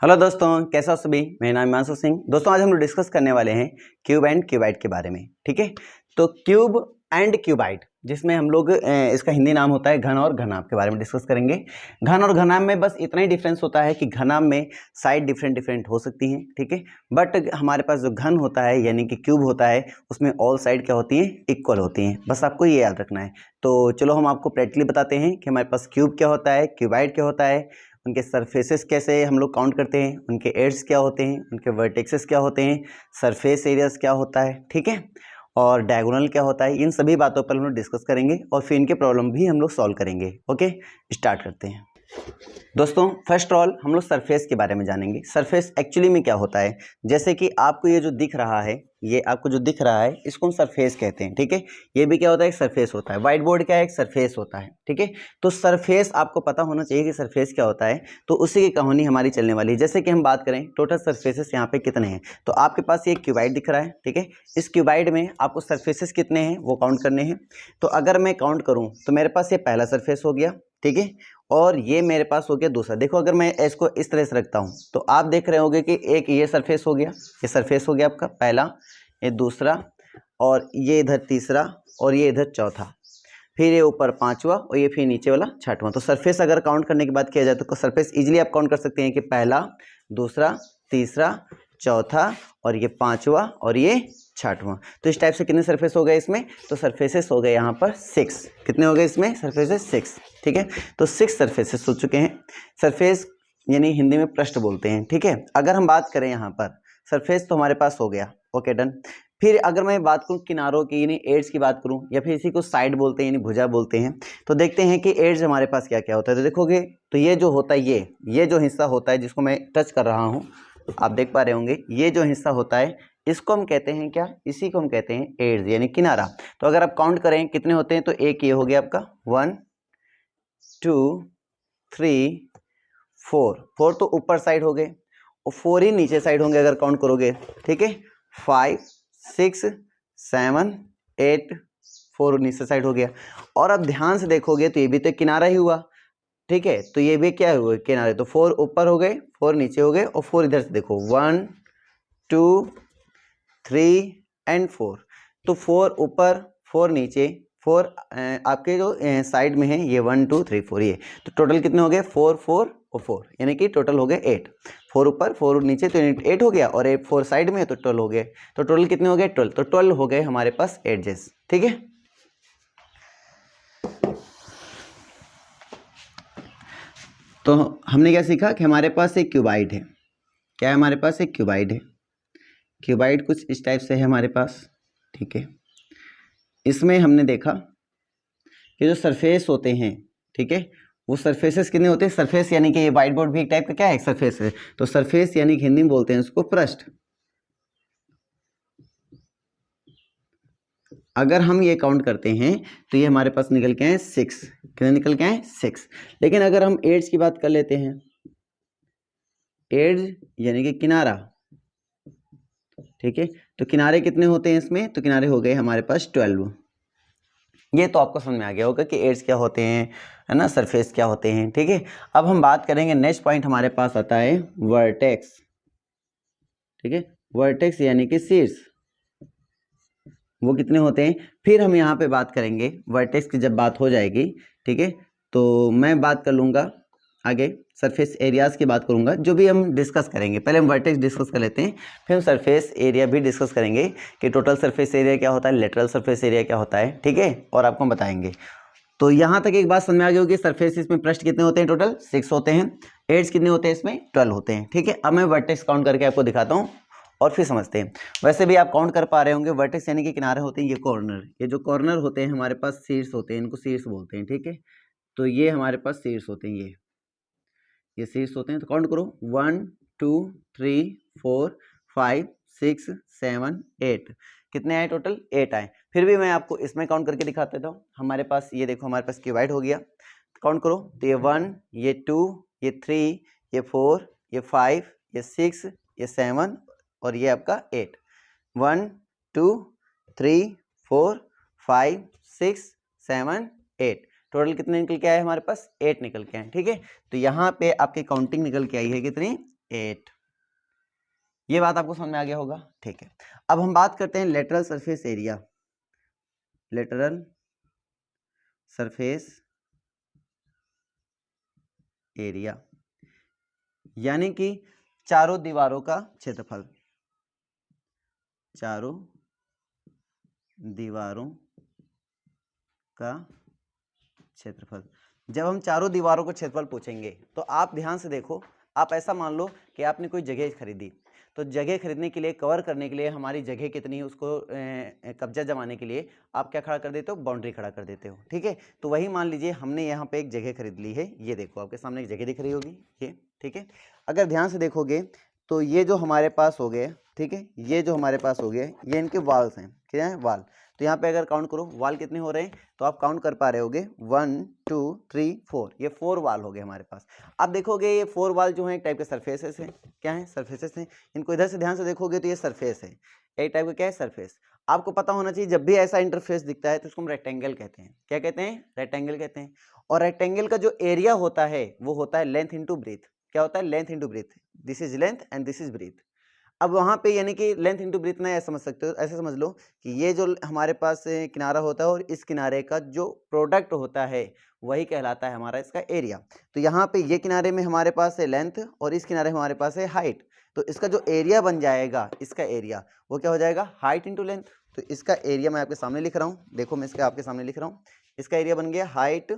Hello दोस्तों, कैसे हो सभी। मेरा नाम हिमांशु सिंह। दोस्तों आज हम लोग डिस्कस करने वाले हैं क्यूब एंड क्यूबाइड के बारे में। ठीक है, तो क्यूब एंड क्यूबाइड जिसमें हम लोग इसका हिंदी नाम होता है घन और घनाभ के बारे में डिस्कस करेंगे। घन और घनाभ में बस इतना ही डिफरेंस होता है कि घनाभ में साइड डिफरेंट डिफरेंट हो सकती हैं, ठीक है, बट हमारे पास जो घन होता है यानी कि क्यूब होता है उसमें ऑल साइड क्या होती हैं, इक्वल होती हैं। बस आपको ये याद रखना है। तो चलो हम आपको प्रैक्टिकली बताते हैं कि हमारे पास क्यूब क्या होता है, क्यूबाइड क्या होता है, उनके सरफेसेस कैसे हम लोग काउंट करते हैं, उनके एड्स क्या होते हैं, उनके वर्टेक्सेस क्या होते हैं, सरफेस एरियाज क्या होता है, ठीक है, और डायगोनल क्या होता है। इन सभी बातों पर हम लोग डिस्कस करेंगे और फिर इनके प्रॉब्लम भी हम लोग सॉल्व करेंगे। ओके, स्टार्ट करते हैं। दोस्तों फर्स्ट ऑल हम लोग सरफेस के बारे में जानेंगे। सरफेस एक्चुअली में क्या होता है, जैसे कि आपको ये जो दिख रहा है, ये आपको जो दिख रहा है इसको हम सरफेस कहते हैं। ठीक है, ये भी क्या होता है, एक सरफेस होता है। व्हाइट बोर्ड क्या है, एक सरफेस होता है। ठीक है, तो सरफेस आपको पता होना चाहिए कि सरफेस क्या होता है, तो उसी की कहानी हमारी चलने वाली है। जैसे कि हम बात करें टोटल सरफेसेस यहाँ पे कितने हैं, तो आपके पास ये क्यूबाइड दिख रहा है। ठीक है, इस क्यूबाइड में आपको सरफेसेस कितने हैं वो काउंट करने हैं। तो अगर मैं काउंट करूँ तो मेरे पास ये पहला सरफेस हो गया, ठीक है, और ये मेरे पास हो गया दूसरा। देखो अगर मैं इसको इस तरह से रखता हूँ तो आप देख रहे होंगे कि एक ये सरफेस हो गया, ये सरफेस हो गया आपका पहला, ये दूसरा, और ये इधर तीसरा, और ये इधर चौथा, फिर ये ऊपर पांचवा, और ये फिर नीचे वाला छठवां। तो सरफेस अगर काउंट करने की बात किया जाए तो सरफेस इजीली आप काउंट कर सकते हैं कि पहला, दूसरा, तीसरा, चौथा, और ये पांचवा, और ये छठवां। तो इस टाइप से कितने सरफेस हो गए इसमें, तो सरफेसेस हो गए यहाँ पर 6। कितने हो गए इसमें सरफेसेस, 6। ठीक है, तो 6 सरफेसेस हो चुके हैं। सरफेस यानी हिंदी में पृष्ठ बोलते हैं। ठीक है, अगर हम बात करें यहाँ पर सरफेस तो हमारे पास हो गया। Okay done. फिर अगर मैं बात करूँ किनारों की यानी एड्स की बात करूँ, या फिर इसी को साइड बोलते हैं यानी भुजा बोलते हैं, तो देखते हैं कि एड्स हमारे पास क्या क्या होता है। तो देखोगे तो ये जो होता है, ये जो हिस्सा होता है जिसको मैं टच कर रहा हूँ, आप देख पा रहे होंगे, ये जो हिस्सा होता है इसको हम कहते हैं क्या, इसी को हम कहते हैं एड्स यानी किनारा। तो अगर आप काउंट करें कितने होते हैं, तो एक ये हो गया आपका 1 2 3 4 तो ऊपर साइड हो गए, और 4 ही नीचे साइड होंगे अगर काउंट करोगे। ठीक है, 5 6 7 8 4 नीचे साइड हो गया। और अब ध्यान से देखोगे तो ये भी तो किनारा ही हुआ। ठीक है, तो ये भी क्या हुआ, किनारे। तो 4 ऊपर हो गए, 4 नीचे हो गए, और 4 इधर से देखो 1 2 3 एंड 4। तो 4 ऊपर, 4 नीचे, 4 आपके जो साइड में है, ये 1 2 3 4 ये। तो टोटल कितने हो गए, 4 4 और 4, यानी कि टोटल हो गए 8। 4 ऊपर 4 नीचे तो 8 हो गया, और 8 4 साइड में तो 12 हो गए। तो टोटल कितने हो गए, 12। तो 12 हो गए हमारे पास एडजेस। ठीक है, तो हमने क्या सीखा कि हमारे पास एक क्यूबाइड है। क्या है हमारे पास, एक क्यूबाइड है। क्यूबाइड कुछ इस टाइप से है हमारे पास। ठीक है, इसमें हमने देखा कि जो सरफेस होते हैं, ठीक है, वो सरफेसेस कितने होते हैं। सरफेस यानी कि ये व्हाइट बोर्ड भी एक टाइप का क्या है, एक सरफेस है। तो सरफेस यानी कि हिंदी में बोलते हैं उसको पृष्ठ। अगर हम ये काउंट करते हैं तो ये हमारे पास निकल के हैं 6। कितने निकल के हैं, 6। लेकिन अगर हम एड्स की बात कर लेते हैं, एड्स यानी कि किनारा, ठीक है, तो किनारे कितने होते हैं इसमें, तो किनारे हो गए हमारे पास 12। ये तो आपको समझ में आ गया होगा कि एड्स क्या होते हैं, है ना, सरफेस क्या होते हैं। ठीक है, अब हम बात करेंगे, नेक्स्ट पॉइंट हमारे पास आता है वर्टेक्स। ठीक है, वर्टेक्स यानी कि शीर्ष, वो कितने होते हैं। फिर हम यहाँ पे बात करेंगे वर्टेक्स की जब बात हो जाएगी, ठीक है, तो मैं बात कर लूँगा आगे सरफेस एरियाज़ की बात करूँगा, जो भी हम डिस्कस करेंगे। पहले हम वर्टेक्स डिस्कस कर लेते हैं, फिर हम सरफेस एरिया भी डिस्कस करेंगे कि टोटल सरफेस एरिया क्या होता है, लेटरल सरफेस एरिया क्या होता है। ठीक है, और आपको हम बताएंगे। तो यहाँ तक एक बात समझ में आ गई होगी, सरफेस इसमें पृष्ठ कितने होते हैं, टोटल 6 होते हैं। एड्स कितने होते हैं इसमें, 12 होते हैं। ठीक है, अब मैं वर्टेक्स काउंट करके आपको दिखाता हूँ और फिर समझते हैं। वैसे भी आप काउंट कर पा रहे होंगे, वर्टेक्स यानी कि किनारे होते हैं, ये कॉर्नर, ये जो कॉर्नर होते हैं हमारे पास शीर्ष होते हैं, इनको शीर्ष बोलते हैं। ठीक है, तो ये हमारे पास शीर्ष होते हैं, ये शीर्ष होते हैं। तो काउंट करो 1 2 3 4 5 6 7 8। कितने आए टोटल, 8 आए। फिर भी मैं आपको इसमें काउंट करके दिखा देता हूँ। हमारे पास ये देखो, हमारे पास क्यूबाइड हो गया। काउंट करो तो ये 1, ये 2, ये 3, ये 4, ये 5, ये 6, ये 7, और ये आपका 8। 1 2 3 4 5 6 7 8। टोटल कितने निकल के आए हमारे पास, 8 निकल के आए। ठीक है, तो यहाँ पे आपकी काउंटिंग निकल के आई है कितनी, 8। ये बात आपको समझ में आ गया होगा, ठीक है। अब हम बात करते हैं lateral surface area. Lateral surface area यानी कि चारों दीवारों का क्षेत्रफल, चारों दीवारों का क्षेत्रफल। जब हम चारों दीवारों को क्षेत्रफल पूछेंगे तो आप ध्यान से देखो, आप ऐसा मान लो कि आपने कोई जगह खरीदी, तो जगह खरीदने के लिए, कवर करने के लिए हमारी जगह कितनी है उसको कब्जा जमाने के लिए आप क्या खड़ा कर देते हो, बाउंड्री खड़ा कर देते हो, ठीक है। तो वही मान लीजिए हमने यहाँ पे एक जगह खरीद ली है, ये देखो आपके सामने एक जगह दिख रही होगी ये, ठीक है। अगर ध्यान से देखोगे तो ये जो हमारे पास हो गए, ठीक है, ये जो हमारे पास हो गए, ये इनके वॉल्स हैं, क्या है, वाल। तो यहाँ पे अगर काउंट करो वाल कितने हो रहे हैं, तो आप काउंट कर पा रहे होगे 1 2 3 4, ये 4 वाल हो गए हमारे पास। आप देखोगे ये 4 वाल जो है एक टाइप के सरफेसेस हैं, क्या है, सरफेसेस हैं। इनको इधर से ध्यान से देखोगे तो ये सरफेस है, एक टाइप का क्या है, सरफेस। आपको पता होना चाहिए जब भी ऐसा इंटरफेस दिखता है तो उसको हम रेक्टेंगल कहते हैं, क्या कहते हैं, रेक्टेंगल कहते हैं। और रेक्टेंगल का जो एरिया होता है वो होता है लेंथ इंटू ब्रीथ, क्या होता है, length into breadth. This is length and this is breadth. अब वहाँ पे यानी कि लेंथ इंटू ब्रीथ ना ऐसा समझ सकते हो, ऐसे समझ लो कि ये जो हमारे पास किनारा होता है और इस किनारे का जो प्रोडक्ट होता है वही कहलाता है हमारा इसका एरिया। तो यहाँ पे ये किनारे में हमारे पास है लेंथ और इस किनारे में हमारे पास है हाइट, तो इसका जो एरिया बन जाएगा, इसका एरिया वो क्या हो जाएगा, हाइट इंटू लेंथ। तो इसका एरिया मैं आपके सामने लिख रहा हूँ, देखो मैं इसका आपके सामने लिख रहा हूँ, इसका एरिया बन गया हाइट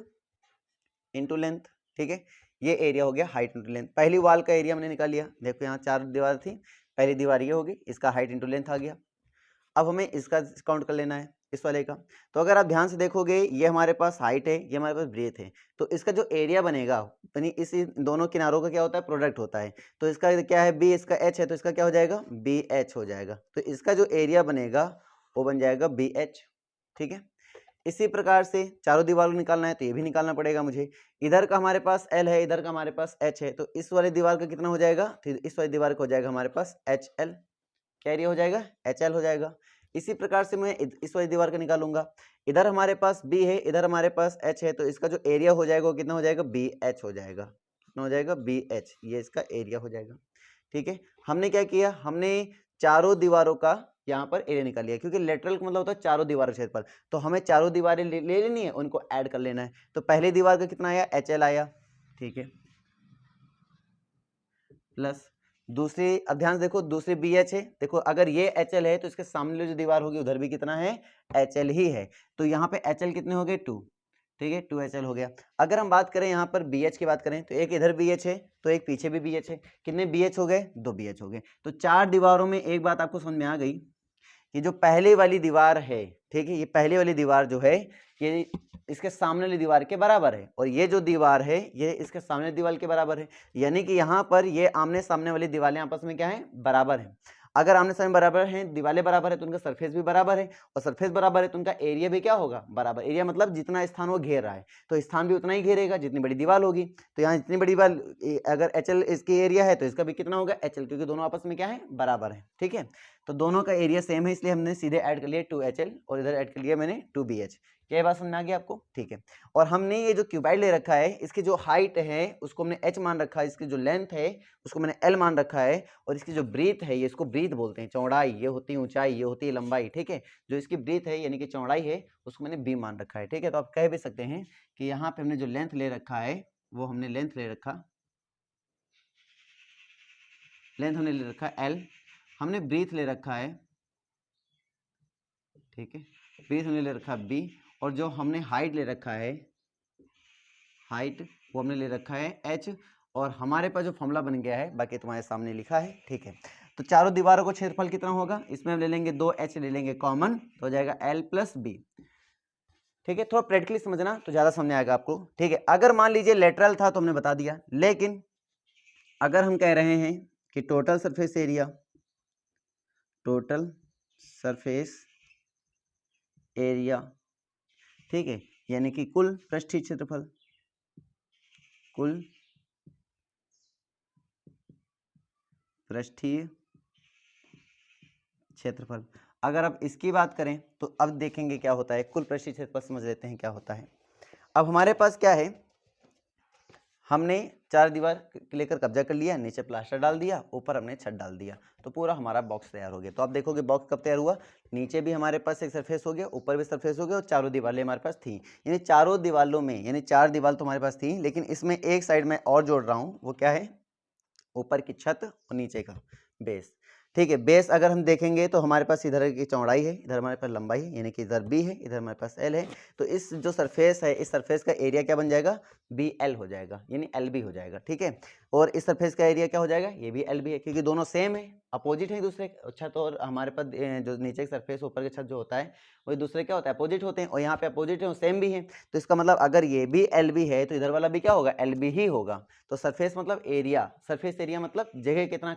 इंटू लेंथ, ठीक है। ये एरिया हो गया हाइट इंटू लेंथ। पहली वॉल का एरिया मैंने निकाल लिया, देखो यहाँ 4 दीवार थी, पहली दीवार ये होगी, इसका हाइट इंटू लेंथ आ गया। अब हमें इसका काउंट कर लेना है, इस वाले का। तो अगर आप ध्यान से देखोगे ये हमारे पास हाइट है, ये हमारे पास ब्रेथ है, तो इसका जो एरिया बनेगा यानी इस दोनों किनारों का क्या होता है, प्रोडक्ट होता है। तो इसका क्या है, बी, इसका एच है, तो इसका क्या हो जाएगा, बी एच हो जाएगा। तो इसका जो एरिया बनेगा वो बन जाएगा बी एच, ठीक है। इसी प्रकार से चारों दीवारों को निकालना है तो ये भी निकालना पड़ेगा मुझे। इधर का हमारे पास L है, इधर का हमारे पास H है, तो इस वाली दीवार का कितना हो जाएगा, फिर इस वाली दीवार का हो जाएगा हमारे पास HL, क्या एरिया हो जाएगा, HL हो जाएगा। इसी प्रकार से मैं इस वाली दीवार का निकालूंगा, इधर हमारे पास B है, इधर हमारे पास H है, तो इसका जो एरिया हो जाएगा वो कितना हो जाएगा, BH हो जाएगा, कितना हो जाएगा, BH, ये इसका एरिया हो जाएगा, ठीक है। हमने क्या किया, हमने चारों दीवारों का यहाँ पर एरिया निकाल लिया, क्योंकि लेटरल का मतलब होता है चारों दीवारों क्षेत्रफल, तो हमें चारों दीवारें ले लेनी है, उनको ऐड कर लेना है। तो पहली दीवार का कितना आया, HL आया, ठीक है, प्लस दूसरी, अब ध्यान से देखो दूसरी BH है, देखो अगर ये HL है तो इसके सामने जो दीवार होगी उधर भी कितना है, HL ही है, तो यहाँ पे HL कितने हो गए, 2, ठीक है, 2HL हो गया। अगर हम बात करें यहाँ पर BH की बात करें तो एक इधर BH है तो एक पीछे भी BH है, कितने BH हो गए, 2 BH हो गए। तो 4 दीवारों में एक बात आपको समझ में आ गई कि जो पहले वाली दीवार है, ठीक है, ये पहले वाली दीवार जो है ये इसके सामने वाली दीवार के बराबर है, और ये जो दीवार है ये इसके सामने दीवार के बराबर है, यानी कि यहाँ पर ये आमने सामने वाली दीवारें आपस में क्या है, बराबर है। अगर आमने सामने बराबर हैं, दीवारें बराबर है तो उनका सरफेस भी बराबर है, और सरफेस बराबर है तो उनका एरिया भी क्या होगा, बराबर। एरिया मतलब जितना स्थान वो घेर रहा है तो स्थान भी उतना ही घेरेगा जितनी बड़ी दीवार होगी। तो यहाँ जितनी बड़ी दीवार, अगर HL इसकी एरिया है तो इसका भी कितना होगा, HL, क्योंकि दोनों आपस में क्या है, बराबर है, ठीक है। तो दोनों का एरिया सेम है, इसलिए हमने सीधे ऐड कर लिया 2HL और इधर ऐड कर लिया मैंने 2BH। क्या बात समझ में आ गई आपको, ठीक है। और हमने ये जो क्यूबाइड ले रखा है इसकी जो हाइट है उसको हमने H मान रखा है, इसकी जो लेंथ है उसको मैंने L मान रखा है, और इसकी जो ब्रीथ है, ये इसको ब्रीथ बोलते हैं, चौड़ाई, ये होती है ऊंचाई, ये होती है लंबाई, ठीक है। जो इसकी ब्रीथ है यानी कि चौड़ाई है उसको मैंने B मान रखा है, ठीक है। तो आप कह भी सकते हैं कि यहाँ पे हमने जो लेंथ ले रखा है वो हमने लेंथ ले रखा, लेंथ हमने ले रखा L, हमने ब्रीथ ले रखा है, ठीक है, ब्रीथ हमने ले रखा B, और जो हमने हाइट ले रखा है, हाइट वो हमने ले रखा है H, और हमारे पास जो फॉर्मूला बन गया है बाकी तुम्हारे सामने लिखा है, ठीक है। तो चारों दीवारों को क्षेत्रफल कितना होगा, इसमें हम ले लेंगे 2H ले लेंगे कॉमन, तो हो जाएगा L प्लस B, ठीक है। थोड़ा प्रैक्टिकली समझना तो ज़्यादा समझ आएगा आपको, ठीक है। अगर मान लीजिए लेटरल था तो हमने बता दिया, लेकिन अगर हम कह रहे हैं कि total surface area, total surface area, ठीक है, यानी कि कुल पृष्ठीय क्षेत्रफल, कुल पृष्ठीय क्षेत्रफल, अगर अब इसकी बात करें तो अब देखेंगे क्या होता है, कुल पृष्ठीय क्षेत्रफल समझ लेते हैं क्या होता है। अब हमारे पास क्या है, हमने 4 दीवार लेकर कब्जा कर लिया, नीचे प्लास्टर डाल दिया, ऊपर हमने छत डाल दिया, तो पूरा हमारा बॉक्स तैयार हो गया। तो आप देखोगे बॉक्स कब तैयार हुआ, नीचे भी हमारे पास एक सरफेस हो गया, ऊपर भी सरफेस हो गया, और चारों दीवारें हमारे पास थी। यानी चारों दीवारों में, यानी 4 दीवार तो हमारे पास थी, लेकिन इसमें एक साइड में और जोड़ रहा हूँ, वो क्या है, ऊपर की छत और नीचे का बेस। ठीक है, बेस अगर हम देखेंगे तो हमारे पास इधर की चौड़ाई है, इधर हमारे पास लंबाई है, यानी कि इधर बी है, इधर हमारे पास एल है। तो इस जो सरफेस है, इस सरफेस का एरिया क्या बन जाएगा, बी एल हो जाएगा, यानी एल बी हो जाएगा। ठीक है, और इस सरफेस का एरिया क्या हो जाएगा, ये भी एल बी है, क्योंकि दोनों सेम है, अपोजिट है एक दूसरे। छत और हमारे पास जो नीचे की सरफेस, ऊपर की छत जो होता है, वो एक दूसरे क्या होता है, अपोजिट होते हैं, और यहाँ पे अपोजिट है, सेम भी है। तो इसका मतलब अगर ये भी एल बी है तो इधर वाला भी क्या होगा, एल बी ही होगा। तो सरफेस मतलब एरिया, सरफेस एरिया मतलब जगह कितना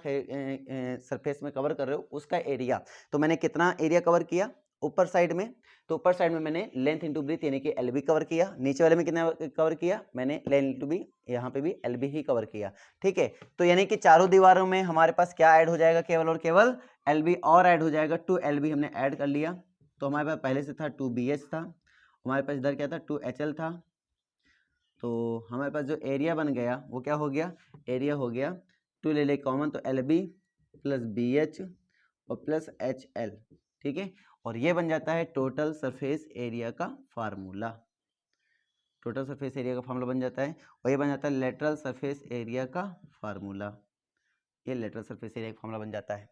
सरफेस में कवर कर रहे हो उसका एरिया। तो मैंने कितना एरिया कवर किया ऊपर साइड में, तो ऊपर साइड में मैंने लेंथ इंटू ब्रीथ यानी कि एल बी कवर किया। नीचे वाले में कितना कवर किया, मैंने लेंथ इंटू बी, यहाँ पे भी एल बी ही कवर किया। ठीक है, तो यानी कि चारों दीवारों में हमारे पास क्या ऐड हो जाएगा, केवल और केवल एल बी और ऐड हो जाएगा। 2 एल बी हमने ऐड कर लिया। तो हमारे पास पहले से था 2 बी एच था, हमारे पास इधर क्या था, 2 एच एल था। तो हमारे पास जो एरिया बन गया वो क्या हो गया, एरिया हो गया 2 ले ले कॉमन, तो L B plus B H और प्लस एच एल। ठीक है, और ये बन जाता है टोटल सरफेस एरिया का फार्मूला। टोटल सरफेस एरिया का फार्मूला बन जाता है, और ये बन जाता है लेटरल सरफेस एरिया का फार्मूला। ये लेटरल सरफेस एरिया का फार्मूला बन जाता है,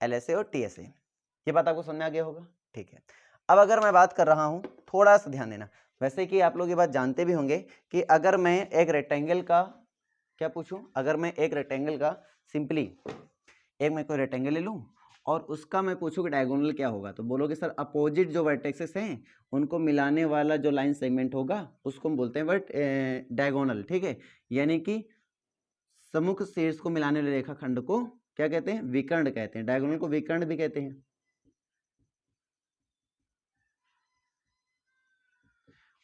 एल एस ए और टी एस ए। ये बात आपको समझ में आ गया होगा। ठीक है, अब अगर मैं बात कर रहा हूँ, थोड़ा सा ध्यान देना, वैसे कि आप लोग ये बात जानते भी होंगे कि अगर मैं एक रेक्टेंगल का क्या पूछूं, अगर मैं एक रेक्टेंगल का सिंपली एक मैं कोई रेक्टेंगल ले लूं और उसका मैं पूछूं कि डायगोनल क्या होगा, तो बोलोगे सर अपोजिट जो वर्टेक्सेस हैं उनको मिलाने वाला जो लाइन सेगमेंट होगा उसको हम बोलते हैं डायगोनल। ठीक है, यानी कि सम्मुख शीर्ष को मिलाने वाले रेखाखंड को क्या कहते हैं, विकर्ण कहते हैं। डायगोनल को विकर्ण भी कहते हैं।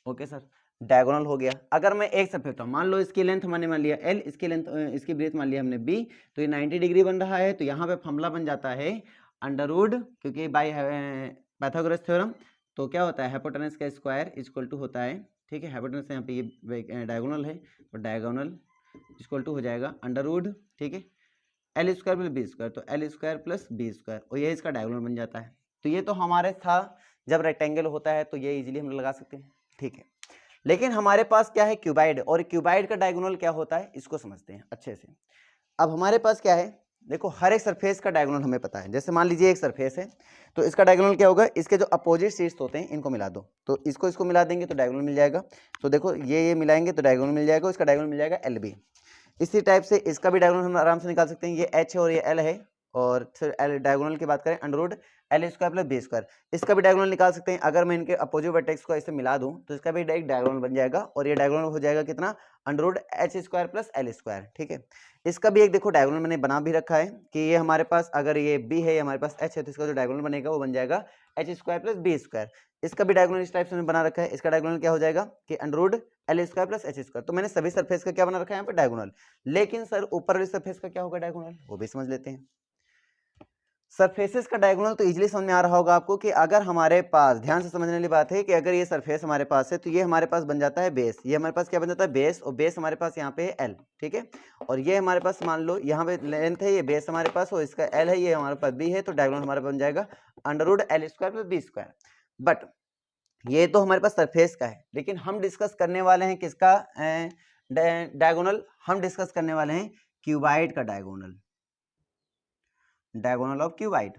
ओके सर, डायगोनल हो गया। अगर मैं एक सरफेस तो मान लो इसकी लेंथ हमने मान लिया एल, इसकी लेंथ इसकी ब्रेथ मान लिया हमने बी, तो ये 90 डिग्री बन रहा है। तो यहाँ पे फॉर्मूला बन जाता है अंडर रूट, क्योंकि बाय पाइथागोरस थ्योरम, तो क्या होता है, हाइपोटेनस का स्क्वायर इक्वल टू होता है। ठीक है, हाइपोटेनस यहाँ पे ये डायगोनल है, तो डायगोनल इक्वल टू हो जाएगा अंडर रूट, ठीक है, L square plus B square, तो L square plus B square, और ये इसका डायगोनल बन जाता है। तो ये तो हमारे था जब रेक्टेंगल होता है तो ये इजीली हम लगा सकते हैं। ठीक है, लेकिन हमारे पास क्या है, क्यूबाइड, और क्यूबाइड का डायगोनल क्या होता है इसको समझते हैं अच्छे से। अब हमारे पास क्या है, देखो हर एक सरफेस का डायगोनल हमें पता है। जैसे मान लीजिए एक सरफेस है, तो इसका डायगोनल क्या होगा, इसके जो अपोजिट शीर्ष होते हैं इनको मिला दो, तो इसको मिला देंगे तो डायगोनल मिल जाएगा। तो देखो ये मिलाएंगे तो डायगोनल मिल जाएगा, इसका डायगोनल मिल जाएगा एल बी। इसी टाइप से इसका भी डायगोनल हम आराम से निकाल सकते हैं, ये एच है और ये एल है, और फिर एल डायगोनल की बात करें under root L square plus B square, इसका भी डायगोनल निकाल सकते हैं। अगर मैं इनके अपोजिट वर्टेक्स को ऐसे मिला दूं तो इसका भी एक डायगोनल बन जाएगा, और ये डायगोनल हो जाएगा कितना, under root H square plus L square. ठीक है, इसका भी एक देखो डायगोनल मैंने बना भी रखा है कि ये हमारे पास अगर ये बी है, हमारे पास एच है, तो इसका जो डायगोनल बनेगा वो बन जाएगा H square plus B square. इसका भी डायगोनल इस टाइप से बना रखा है, इसका डायगोनल क्या हो जाएगा कि under root L square plus H square. तो मैंने सभी सरफेस का क्या बना रखा है यहाँ पे, डायगोनल। लेकिन सर ऊपर वाली सरफेस का क्या होगा डायगोनल, वो भी समझ लेते हैं। सरफेसेस का डायगोनल तो इजीली समझ में आ रहा होगा आपको कि अगर हमारे पास, ध्यान से समझने वाली बात है कि अगर ये सरफेस हमारे पास है तो ये हमारे पास बन जाता है बेस, ये हमारे पास क्या बन जाता है बेस, और बेस हमारे पास यहाँ पे है एल। ठीक है, और ये हमारे पास मान लो यहाँ पे लेंथ है, ये बेस हमारे पास, और इसका एल है, ये हमारे पास बी है, तो डायगोनल हमारे पास बन जाएगा under root L square plus B square. But ये तो हमारे पास सरफेस का है, लेकिन हम डिस्कस करने वाले हैं किसका डायगोनल, हम डिस्कस करने वाले हैं क्यूबाइड का डायगोनल, डायगोनल ऑफ क्यूबाइड।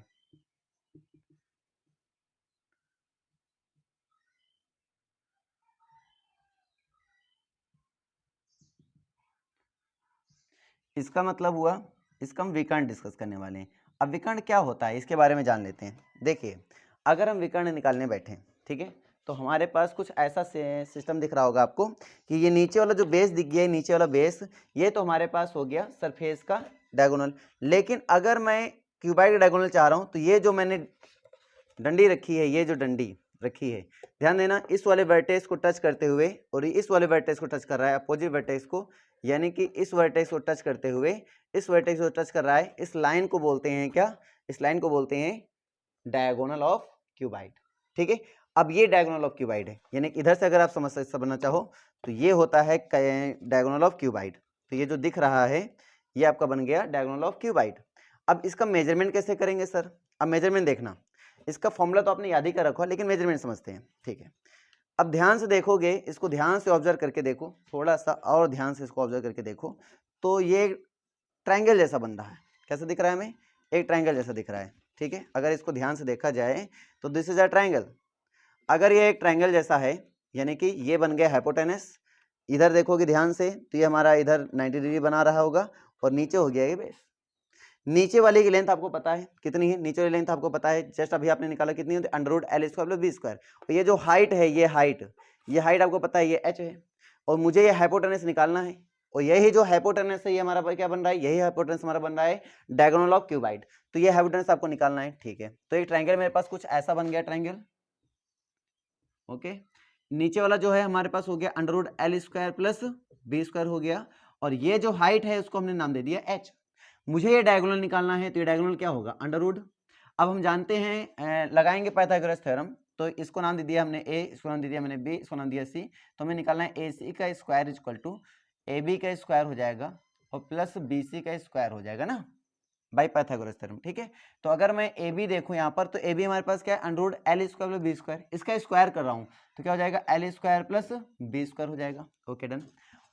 इसका मतलब हुआ, इसका हम विकर्ण डिस्कस करने वाले हैं। अब विकर्ण क्या होता है इसके बारे में जान लेते हैं। देखिए, अगर हम विकर्ण निकालने बैठे, ठीक है, तो हमारे पास कुछ ऐसा सिस्टम दिख रहा होगा आपको कि ये नीचे वाला जो बेस दिख गया, नीचे वाला बेस, ये तो हमारे पास हो गया सरफेस का डायगोनल। लेकिन अगर मैं क्यूबाइड का डायगोनल चाह रहा हूँ तो ये जो मैंने डंडी रखी है, ये जो डंडी रखी है, ध्यान देना, इस वाले वर्टेक्स को टच करते हुए, और इस वाले वर्टेक्स को टच कर रहा है, अपोजिट वर्टेक्स को, यानी कि इस वर्टेक्स को टच करते हुए इस वर्टेक्स को टच कर रहा है, इस लाइन को बोलते हैं क्या, इस लाइन को बोलते हैं डायगोनल ऑफ क्यूबाइड। ठीक है, अब ये डायगोनल ऑफ क्यूबाइड है, यानी इधर से अगर आप समझना चाहो तो ये होता है डायगोनल ऑफ क्यूबाइड। तो ये जो दिख रहा है ये आपका बन गया डायगोनल ऑफ क्यूबाइड। अब इसका मेजरमेंट कैसे करेंगे सर? अब मेजरमेंट देखना, इसका फॉर्मूला तो आपने याद ही कर रखा है, लेकिन मेजरमेंट समझते हैं, ठीक है। अब ध्यान से देखोगे, इसको ध्यान से ऑब्जर्व करके देखो, थोड़ा सा और ध्यान से इसको ऑब्जर्व करके देखो, तो ये ट्रायंगल जैसा बन रहा है। कैसा दिख रहा है हमें? एक ट्रायंगल जैसा दिख रहा है, ठीक है। अगर इसको ध्यान से देखा जाए तो दिस इज अ ट्रायंगल। अगर ये एक ट्रायंगल जैसा है, यानी कि ये बन गया हाइपोटेनस, इधर देखोगे ध्यान से तो ये हमारा इधर 90 डिग्री बना रहा होगा, और नीचे हो गया ये बेस। नीचे वाले की लेंथ आपको पता है कितनी है, नीचे वाली लेंथ आपको पता है, जस्ट अभी आपने निकाला कितनी होती है, √L² + B²। और ये जो हाइट है, ये हाइट आपको पता है ये h है, और मुझे ये हाइपोटेनस निकालना है, और यही जो हाइपोटेनस है ये हमारा क्या बन रहा है, यही हाइपोटेनस हमारा बन रहा है डायगोनल ऑफ क्यूबाइड। तो ये हाइपोटेनस आपको निकालना है, ठीक है। तो एक ट्रायंगल मेरे पास कुछ ऐसा बन गया ट्रायंगल, ओके। नीचे वाला जो है हमारे पास हो गया √L² + B² हो गया, और ये जो हाइट है उसको हमने नाम दे दिया h। मुझे ये डायगोनल निकालना है, तो ये डायगोनल क्या होगा, √। अब हम जानते हैं लगाएंगे पाइथागोरस थ्योरम, तो इसको नाम दे दिया हमने a, इसको नाम दे दिया हमने b, इसको नाम दिया c। तो हमें निकालना है AC का स्क्वायर = AB का स्क्वायर हो जाएगा और प्लस BC का स्क्वायर हो जाएगा ना, बाई पाइथागोरस थ्योरम, ठीक है। तो अगर मैं AB देखूं यहाँ पर, तो AB हमारे पास क्या है, √L² + B², इसका स्क्वायर कर रहा हूँ तो क्या हो जाएगा, L² + B² हो जाएगा, ओके डन।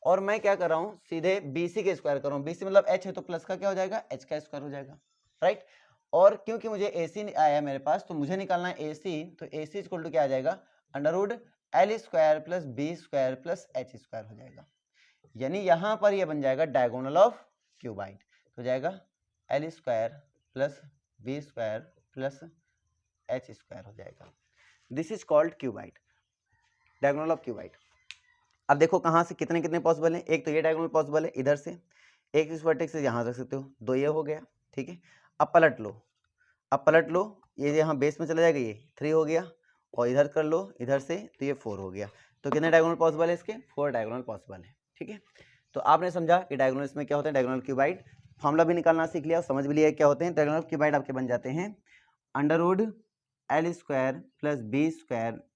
और मैं क्या कर रहा हूँ, सीधे BC के स्क्वायर कर रहा हूँ, BC मतलब h है, तो प्लस का क्या हो जाएगा, h का स्क्वायर हो जाएगा, राइट। और क्योंकि मुझे AC आया मेरे पास, तो मुझे निकालना है AC, तो AC = क्या आ जाएगा, √L² + B² + h² हो जाएगा। यानी यहाँ पर ये बन जाएगा डायगोनल ऑफ क्यूबाइड, तो जाएगा L² + B² + h² हो जाएगा। This is called cuboid, diagonal of cuboid. अब देखो कहाँ से कितने कितने पॉसिबल हैं, एक तो ये डायगोनल पॉसिबल है इधर से, एक इस वर्टेक्स से यहाँ रख सकते हो, 2 ये हो गया, ठीक है। अब पलट लो, ये यहाँ बेस में चला जाएगा, ये 3 हो गया, और इधर कर लो इधर से, तो ये 4 हो गया। तो कितने डायगोनल पॉसिबल है इसके, 4 डायगोनल पॉसिबल है, ठीक है। तो आपने समझा कि डायगोनल इसमें क्या होते हैं, डायगोनल क्यूबाइड। फॉर्मूला भी निकालना सीख लिया, समझ भी लिया क्या होते हैं। डायगोनल क्यूबाइड आपके बन जाते हैं √L² + B²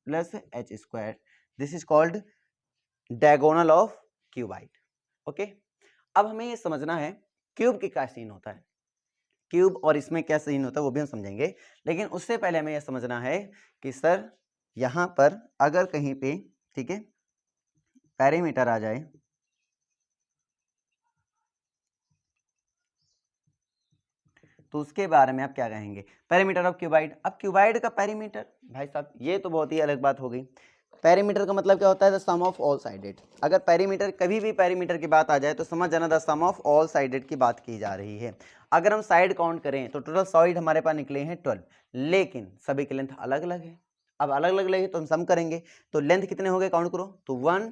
+ h²। This is called diagonal of cuboid, okay. अब हमें ये समझना है क्यूब की क्या सीन होता है, क्यूब और इसमें क्या सीन होता है वो भी हम समझेंगे, लेकिन उससे पहले हमें यह समझना है कि सर यहाँ पर अगर कहीं पे, ठीक है, पैरामीटर आ जाए, तो उसके बारे में आप क्या कहेंगे, पैरामीटर ऑफ क्यूबाइड। अब क्यूबाइड का पैरामीटर, भाई साहब ये तो बहुत ही अलग बात हो गई। पैरामीटर का मतलब क्या होता है, the sum of all sided. अगर पैरामीटर, कभी भी पैरामीटर की बात आ जाए तो समझ जाना the sum of all sided की बात की जा रही है। अगर हम साइड काउंट करें तो टोटल साइड हमारे पास निकले हैं 12, लेकिन सभी की लेंथ अलग अलग है। अब अलग अलग लगे तो हम सम करेंगे, तो लेंथ कितने हो गए काउंट करो, तो 1,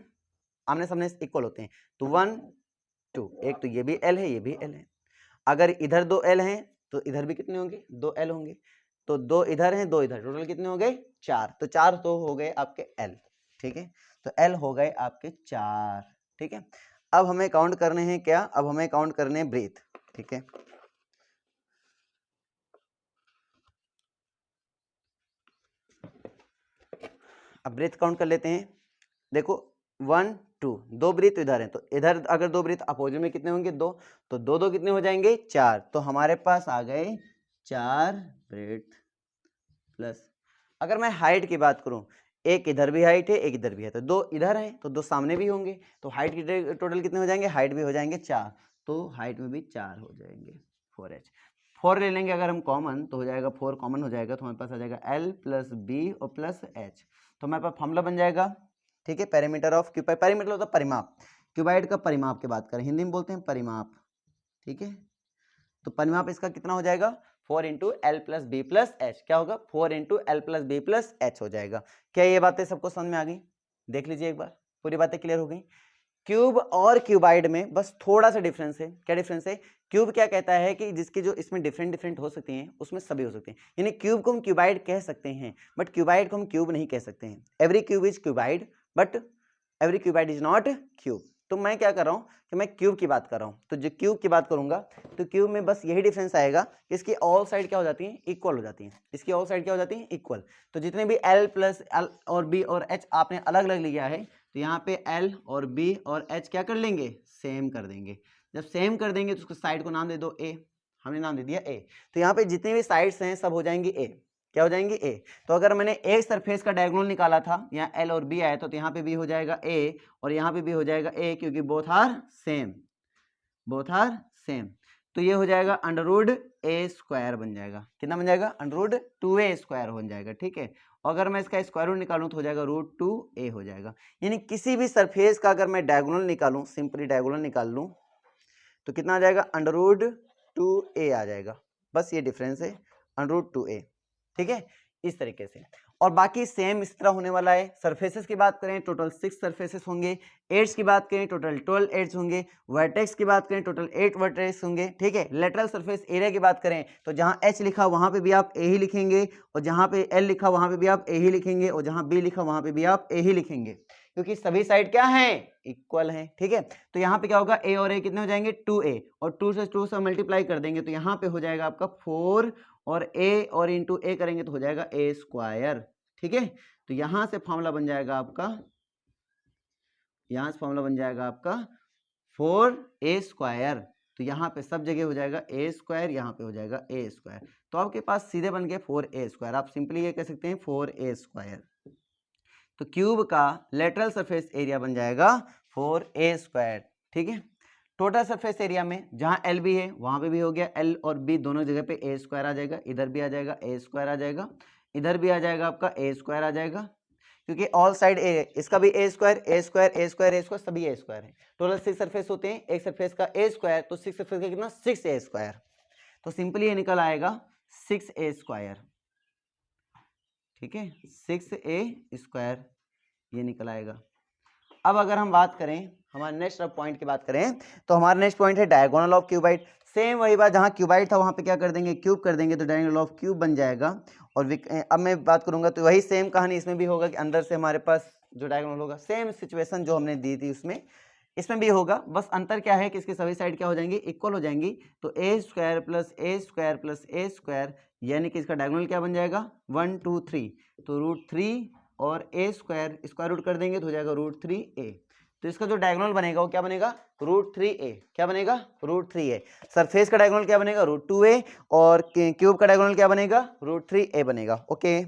आमने सामने इक्वल होते हैं, तो 1 2, एक तो ये भी L है, ये भी L है। अगर इधर 2 L हैं तो इधर भी कितने होंगे, 2 L होंगे। तो 2 इधर हैं, 2 इधर, टोटल कितने हो गए, 4। तो 4 तो हो गए आपके L, ठीक है। तो L हो गए आपके 4, ठीक है। अब हमें काउंट करने हैं क्या, अब हमें काउंट करने हैं ब्रेथ, ठीक है। अब ब्रेथ काउंट कर लेते हैं, देखो 1 2, 2 ब्रीथ इधर है, तो इधर अगर 2 ब्रीथ अपोजिट में कितने होंगे, 2, तो 2 2 कितने हो जाएंगे, 4। तो हमारे पास आ गए 4 ब्रीथ प्लस। अगर मैं हाइट की बात करूं, एक इधर भी हाइट है, एक इधर भी है, तो 2 इधर हैं तो 2 सामने भी होंगे, तो हाइट की टोटल कितने हो जाएंगे, हाइट भी हो जाएंगे 4, तो हाइट में भी 4 हो जाएंगे, 4h। 4 ले लेंगे अगर हम कॉमन, तो हो जाएगा 4 कॉमन हो जाएगा, तो हमारे पास आ जाएगा L + B और प्लस h। तो हमारे पास फॉर्मूला बन जाएगा, ठीक है, पैरामीटर ऑफ क्यूबाइड। पैरामीटर होता है परिमाप, क्यूबाइड का परिमाप की बात करें, हिंदी में बोलते हैं परिमाप, ठीक है। तो परिमाप इसका कितना हो जाएगा, 4 × L + B + h, क्या होगा, 4 × L + B + h हो जाएगा। क्या ये बातें सबको समझ में आ गई, देख लीजिए एक बार, पूरी बातें क्लियर हो गई। क्यूब और क्यूबाइड में बस थोड़ा सा डिफरेंस है, क्या डिफरेंस है, क्यूब क्या कहता है कि जिसकी जो इसमें डिफरेंट हो सकती हैं उसमें सभी हो सकते हैं, यानी क्यूब को हम क्यूबाइड कह सकते हैं, बट क्यूबाइड को हम क्यूब नहीं कह सकते हैं। Every cube is cuboid, but every cuboid is not cube. तो मैं क्या कर रहा हूँ कि मैं क्यूब की बात कर रहा हूँ, तो जो क्यूब की बात करूंगा तो क्यूब में बस यही डिफरेंस आएगा कि इसकी ऑल साइड क्या हो जाती है, इक्वल हो जाती है। इसकी ऑल साइड क्या हो जाती है, इक्वल। तो जितने भी एल प्लस एल और बी और एच आपने अलग अलग लिया है, तो यहाँ पे एल और बी और एच क्या कर लेंगे, सेम कर देंगे। जब सेम कर देंगे तो उसको साइड को नाम दे दो ए, हमने नाम दे दिया ए। तो यहाँ पे जितने भी साइड्स हैं सब हो जाएंगी ए, क्या हो जाएंगी ए। तो अगर मैंने एक सरफेस का डायगोनल निकाला था, यहाँ एल और बी आया, तो यहाँ पे भी हो जाएगा ए और यहाँ पे भी हो जाएगा ए, क्योंकि both are same, both are same. तो ये हो जाएगा अंडर रूट ए स्क्वायर बन जाएगा, कितना बन जाएगा, अंडर रूट 2a स्क्वायर हो जाएगा, ठीक है। अगर मैं इसका स्क्वायर रूट निकालूं तो हो जाएगा रूट 2a हो जाएगा। यानी किसी भी सरफेस का अगर मैं डायगोनल निकालूं, सिंपली डायगोनल निकाल लूं, तो कितना आ जाएगा, अंडर रूट 2a आ जाएगा। बस ये डिफरेंस है, अंडर रूट 2a, ठीक है, इस तरीके से। और बाकी सेम इस तरह होने वाला है। सरफेसेस की बात करें टोटल 6 सरफेसेस होंगे, एड्स की बात करें टोटल 12 एड्स होंगे, वर्टेक्स की बात करें टोटल 8 वर्टेक्स होंगे, ठीक है। लेटरल सरफेस एरिया की बात करें तो जहां एच लिखा वहां पे भी आप ए ही लिखेंगे, और जहां पे एल लिखा वहां पे भी आप ए ही लिखेंगे, और जहां बी लिखा वहां पे भी आप ए ही लिखेंगे, क्योंकि सभी साइड क्या है, इक्वल है, ठीक है। तो यहाँ पे क्या होगा, ए और ए कितने हो जाएंगे, 2a, और 2 से मल्टीप्लाई कर देंगे तो यहाँ पे हो जाएगा आपका 4, और a और इंटू ए करेंगे तो हो जाएगा a स्क्वायर, ठीक है। तो यहां से फॉर्मूला बन जाएगा आपका, यहां से फॉर्मूला बन जाएगा आपका 4a स्क्वायर। तो यहाँ पे सब जगह हो जाएगा a स्क्वायर, यहाँ पे हो जाएगा a स्क्वायर। तो आपके पास सीधे बन गया 4a स्क्वायर। आप सिंपली ये कह सकते हैं 4a स्क्वायर। तो क्यूब का लेटरल सरफेस एरिया बन जाएगा 4a स्क्वायर, ठीक है। टोटल सरफेस एरिया में जहां एल बी है वहां पे भी हो गया, एल और बी दोनों जगह पे a स्क्वायर आ जाएगा, इधर भी आ जाएगा a स्क्वायर आ जाएगा, इधर भी आ जाएगा आपका a स्क्वायर आ जाएगा, क्योंकि ऑल साइड ए है। इसका भी a square a square a square a square सभी a स्क्वायर है। टोटल 6 सरफेस होते हैं, एक सरफेस का a स्क्वायर, तो 6 सरफेस का कितना, 6a स्क्वायर। तो सिंपली ये निकल आएगा 6a स्क्वायर, ठीक है, 6a स्क्वायर ये निकल आएगा। अब अगर हम बात करें हमारे नेक्स्ट पॉइंट की बात करें, तो हमारा नेक्स्ट पॉइंट है डायगोनल ऑफ क्यूबाइड। सेम वही बात, जहां क्यूबाइड था वहां पे क्या कर देंगे, क्यूब कर देंगे, तो डायगोनल ऑफ क्यूब बन जाएगा। और अब मैं बात करूंगा तो वही सेम कहानी इसमें भी होगा कि अंदर से हमारे पास जो डायगोनल होगा, सेम सिचुएशन जो हमने दी थी उसमें इसमें भी होगा। बस अंतर क्या है कि इसकी सभी साइड क्या हो जाएंगी, इक्वल हो जाएंगी। तो a square plus a square plus a square, यानी कि इसका डायगोनल क्या बन जाएगा, 1 2 3, तो रूट 3 और a स्क्वायर स्क्वायर रूट कर देंगे तो हो जाएगा रूट 3a। तो इसका जो डायगोनल बनेगा वो क्या बनेगा, रूट 3a, क्या बनेगा, रूट 3a। सरफेस का डायगोनल क्या बनेगा, रूट 2a, और क्यूब का डायगोनल क्या बनेगा, रूट 3a बनेगा, okay.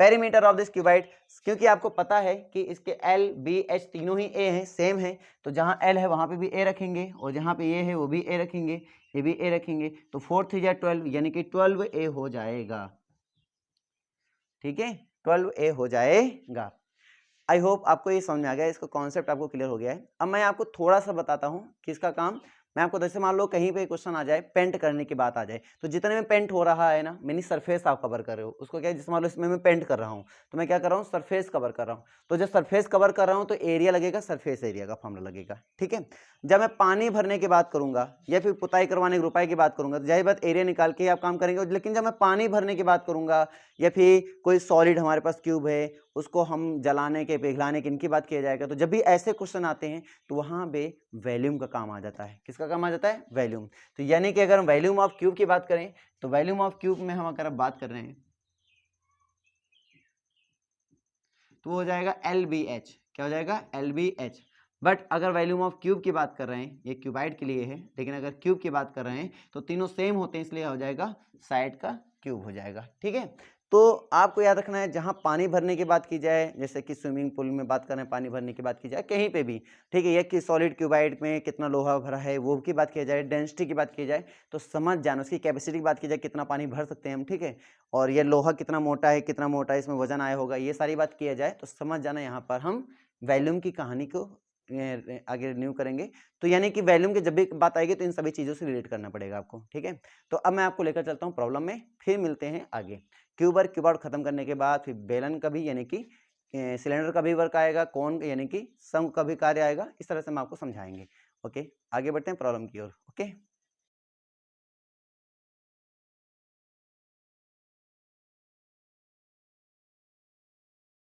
Perimeter of this cuboid, क्योंकि आपको पता है कि इसके एल बी एच तीनों ही ए हैं, सेम है, तो जहां एल है वहां पे भी ए रखेंगे, और जहां पे ये है वो भी ए रखेंगे, ये भी ए रखेंगे, तो 4 3 जा 12, यानी कि 12a हो जाएगा, ठीक है, 12a हो जाएगा। आई होप आपको ये समझ में आ गया, इसका कॉन्सेप्ट आपको क्लियर हो गया है। अब मैं आपको थोड़ा सा बताता हूँ कि इसका काम, मैं आपको जैसे मान लो कहीं पे क्वेश्चन आ जाए, पेंट करने की बात आ जाए, तो जितने में पेंट हो रहा है ना, मिनी सरफेस आप कवर कर रहे हो, उसको क्या है, जैसे मान लो इसमें मैं पेंट कर रहा हूँ, तो मैं क्या कर रहा हूँ, सरफेस कवर कर रहा हूँ। तो जब सरफेस कवर कर रहा हूँ तो एरिया लगेगा, सरफेस एरिया का फॉर्मूला लगेगा, ठीक है। जब मैं पानी भरने की बात करूंगा या फिर पुताई करवाने की रुपाई की बात करूंगा, तो जाहिर बात एरिया निकाल के आप काम करेंगे। लेकिन जब मैं पानी भरने की बात करूंगा या फिर कोई सॉलिड हमारे पास क्यूब है, उसको हम जलाने के पिघलाने के इनकी बात किया जाएगा, तो जब भी ऐसे क्वेश्चन आते हैं तो वहां पे वॉल्यूम का काम आ जाता है। किसका काम आ जाता है, वॉल्यूम। तो यानी कि अगर हम वॉल्यूम ऑफ क्यूब की बात करें, तो वॉल्यूम ऑफ क्यूब में हम अगर बात कर रहे हैं तो हो जाएगा LBH, क्या हो जाएगा, LBH। बट अगर वॉल्यूम ऑफ क्यूब की बात कर रहे हैं, ये क्यूबाइड के लिए है, लेकिन अगर क्यूब की बात कर रहे हैं तो तीनों सेम होते हैं, इसलिए हो जाएगा साइड का क्यूब हो जाएगा, ठीक है। तो आपको याद रखना है, जहां पानी भरने की बात की जाए, जैसे कि स्विमिंग पूल में बात करें, पानी भरने की बात की जाए, कहीं पे भी, ठीक है, या कि सॉलिड क्यूबाइड में कितना लोहा भरा है वो की बात की जाए, डेंसिटी की बात की जाए, तो समझ जाना, उसकी कैपेसिटी की बात की जाए, कितना पानी भर सकते हैं हम, ठीक है, और ये लोहा कितना मोटा है, कितना मोटा है, इसमें वजन आया होगा, ये सारी बात किया जाए, तो समझ जाना यहाँ पर हम वॉल्यूम की कहानी को आगे रिन्यू करेंगे। तो यानी कि वॉल्यूम की जब भी बात आएगी तो इन सभी चीजों से रिलेट करना पड़ेगा आपको, ठीक है। तो अब मैं आपको लेकर चलता हूँ प्रॉब्लम में, फिर मिलते हैं आगे। क्यूबर क्यूबॉइड खत्म करने के बाद फिर बेलन का भी, यानी कि सिलेंडर का भी वर्क आएगा, कोन यानी कि सम का भी कार्य आएगा, इस तरह से हम आपको समझाएंगे। ओके, आगे बढ़ते हैं प्रॉब्लम की ओर। ओके।